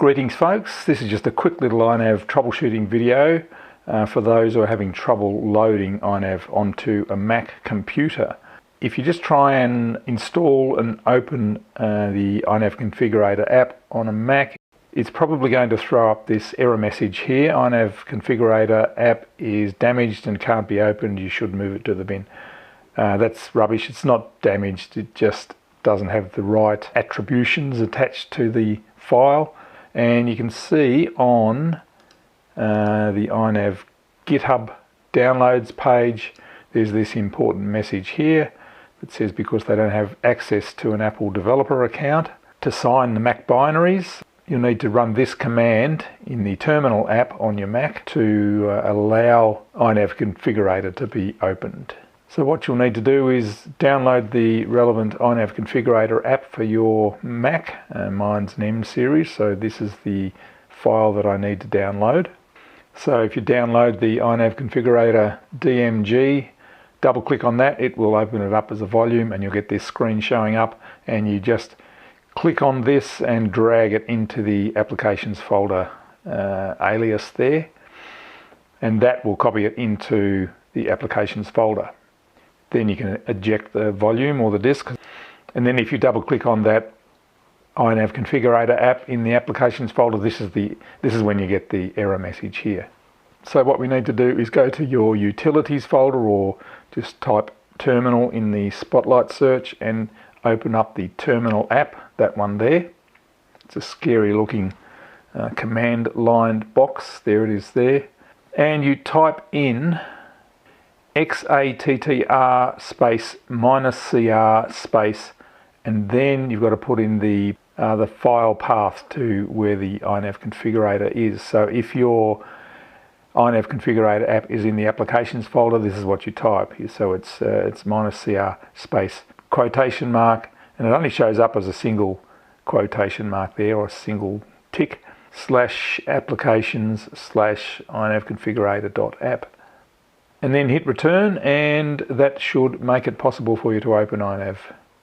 Greetings folks, this is just a quick little INAV troubleshooting video for those who are having trouble loading INAV onto a Mac computer. If you just try and install and open the INAV Configurator app on a Mac, it's probably going to throw up this error message here. INAV Configurator app is damaged and can't be opened, you should move it to the bin. That's rubbish, it's not damaged, it just doesn't have the right attributions attached to the file. And you can see on the INAV GitHub downloads page, there's this important message here that says because they don't have access to an Apple developer account to sign the Mac binaries, you'll need to run this command in the terminal app on your Mac to allow INAV Configurator to be opened. So what you'll need to do is download the relevant INAV Configurator app for your Mac. Mine's an M series, so this is the file that I need to download. So if you download the INAV Configurator DMG, double click on that, it will open it up as a volume and you'll get this screen showing up, and you just click on this and drag it into the applications folder alias there, and that will copy it into the applications folder. Then you can eject the volume or the disk, and then if you double click on that INAV Configurator app in the applications folder, this is when you get the error message here. So what we need to do is go to your utilities folder, or just type terminal in the Spotlight search and open up the terminal app, that one there. It's a scary looking command lined box, there it is there, and you type in XATTR space -CR space, and then you've got to put in the file path to where the INAV Configurator is. So if your INAV Configurator app is in the applications folder, this is what you type here. So it's -CR space quotation mark, and it only shows up as a single quotation mark there, or a single tick, /applications /INAV Configurator.app. And then hit return, and that should make it possible for you to open INAV.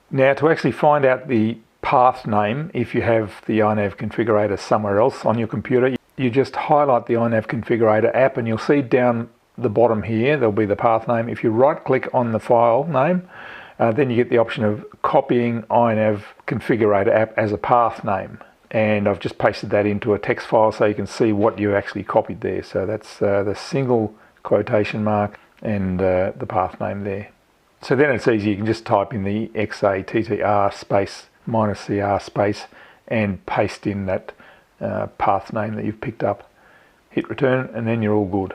Now, to actually find out the path name, if you have the INAV Configurator somewhere else on your computer, you just highlight the INAV Configurator app and you'll see down the bottom here there'll be the path name. If you right click on the file name, then you get the option of copying INAV Configurator app as a path name, and I've just pasted that into a text file so you can see what you actually copied there. So that's the single quotation mark and the path name there. So then it's easy, you can just type in the XATTR space -CR space and paste in that path name that you've picked up. Hit return, and then you're all good.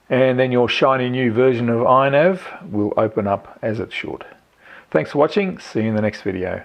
And then your shiny new version of INAV will open up as it should. Thanks for watching, see you in the next video.